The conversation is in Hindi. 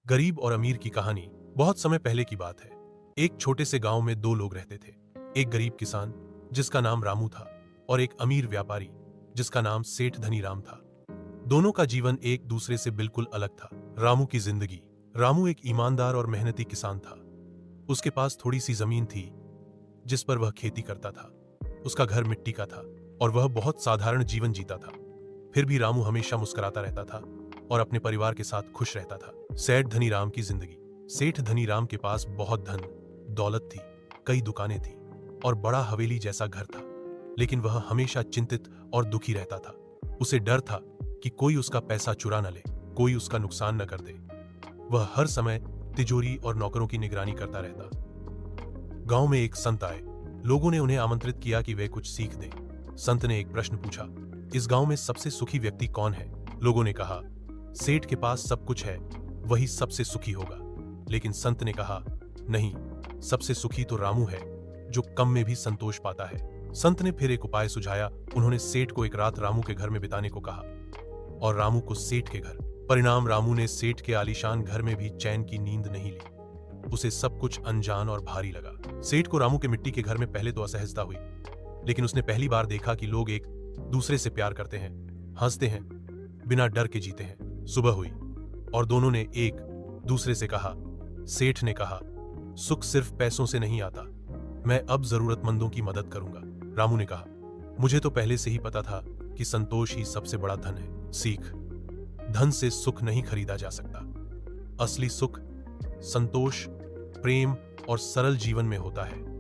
गरीब और अमीर की कहानी बहुत समय पहले की बात है। एक छोटे से गांव में दो लोग रहते थे। एक गरीब किसान जिसका नाम रामू था और एक अमीर व्यापारी जिसका नाम सेठ धनीराम था। दोनों का जीवन एक दूसरे से बिल्कुल अलग था। रामू की जिंदगी। रामू एक ईमानदार और मेहनती किसान था। उसके पास थोड़ी सी जमीन थी जिस पर वह खेती करता था। उसका घर मिट्टी का था और वह बहुत साधारण जीवन जीता था। फिर भी रामू हमेशा मुस्कुराता रहता था और अपने परिवार के साथ खुश रहता था। सेठ धनीराम की जिंदगी। सेठ धनीराम के पास बहुत धन दौलत थी, कई दुकानें थी और बड़ा हवेली जैसा घर था, लेकिन वह हमेशा चिंतित और दुखी रहता था। उसे डर था कि कोई उसका पैसा चुरा न ले, कोई उसका नुकसान न कर दे। वह हर समय तिजोरी और नौकरों की निगरानी करता रहता। गांव में एक संत आए। लोगों ने उन्हें आमंत्रित किया कि वे कुछ सीख दें। संत ने एक प्रश्न पूछा, इस गांव में सबसे सुखी व्यक्ति कौन है? लोगों ने कहा, सेठ के पास सब कुछ है, वही सबसे सुखी होगा। लेकिन संत ने कहा, नहीं, सबसे सुखी तो रामू है, जो कम में भी संतोष पाता है। संत ने फिर एक उपाय सुझाया। उन्होंने सेठ को एक रात रामू के घर में बिताने को कहा और रामू को सेठ के घर। परिणाम, रामू ने सेठ के आलीशान घर में भी चैन की नींद नहीं ली। उसे सब कुछ अनजान और भारी लगा। सेठ को रामू के मिट्टी के घर में पहले तो असहजता हुई, लेकिन उसने पहली बार देखा कि लोग एक दूसरे से प्यार करते हैं, हंसते हैं, बिना डर के जीते हैं। सुबह हुई और दोनों ने एक दूसरे से कहा। सेठ ने कहा, सुख सिर्फ पैसों से नहीं आता, मैं अब जरूरतमंदों की मदद करूंगा। रामू ने कहा, मुझे तो पहले से ही पता था कि संतोष ही सबसे बड़ा धन है। सीख, धन से सुख नहीं खरीदा जा सकता। असली सुख संतोष, प्रेम और सरल जीवन में होता है।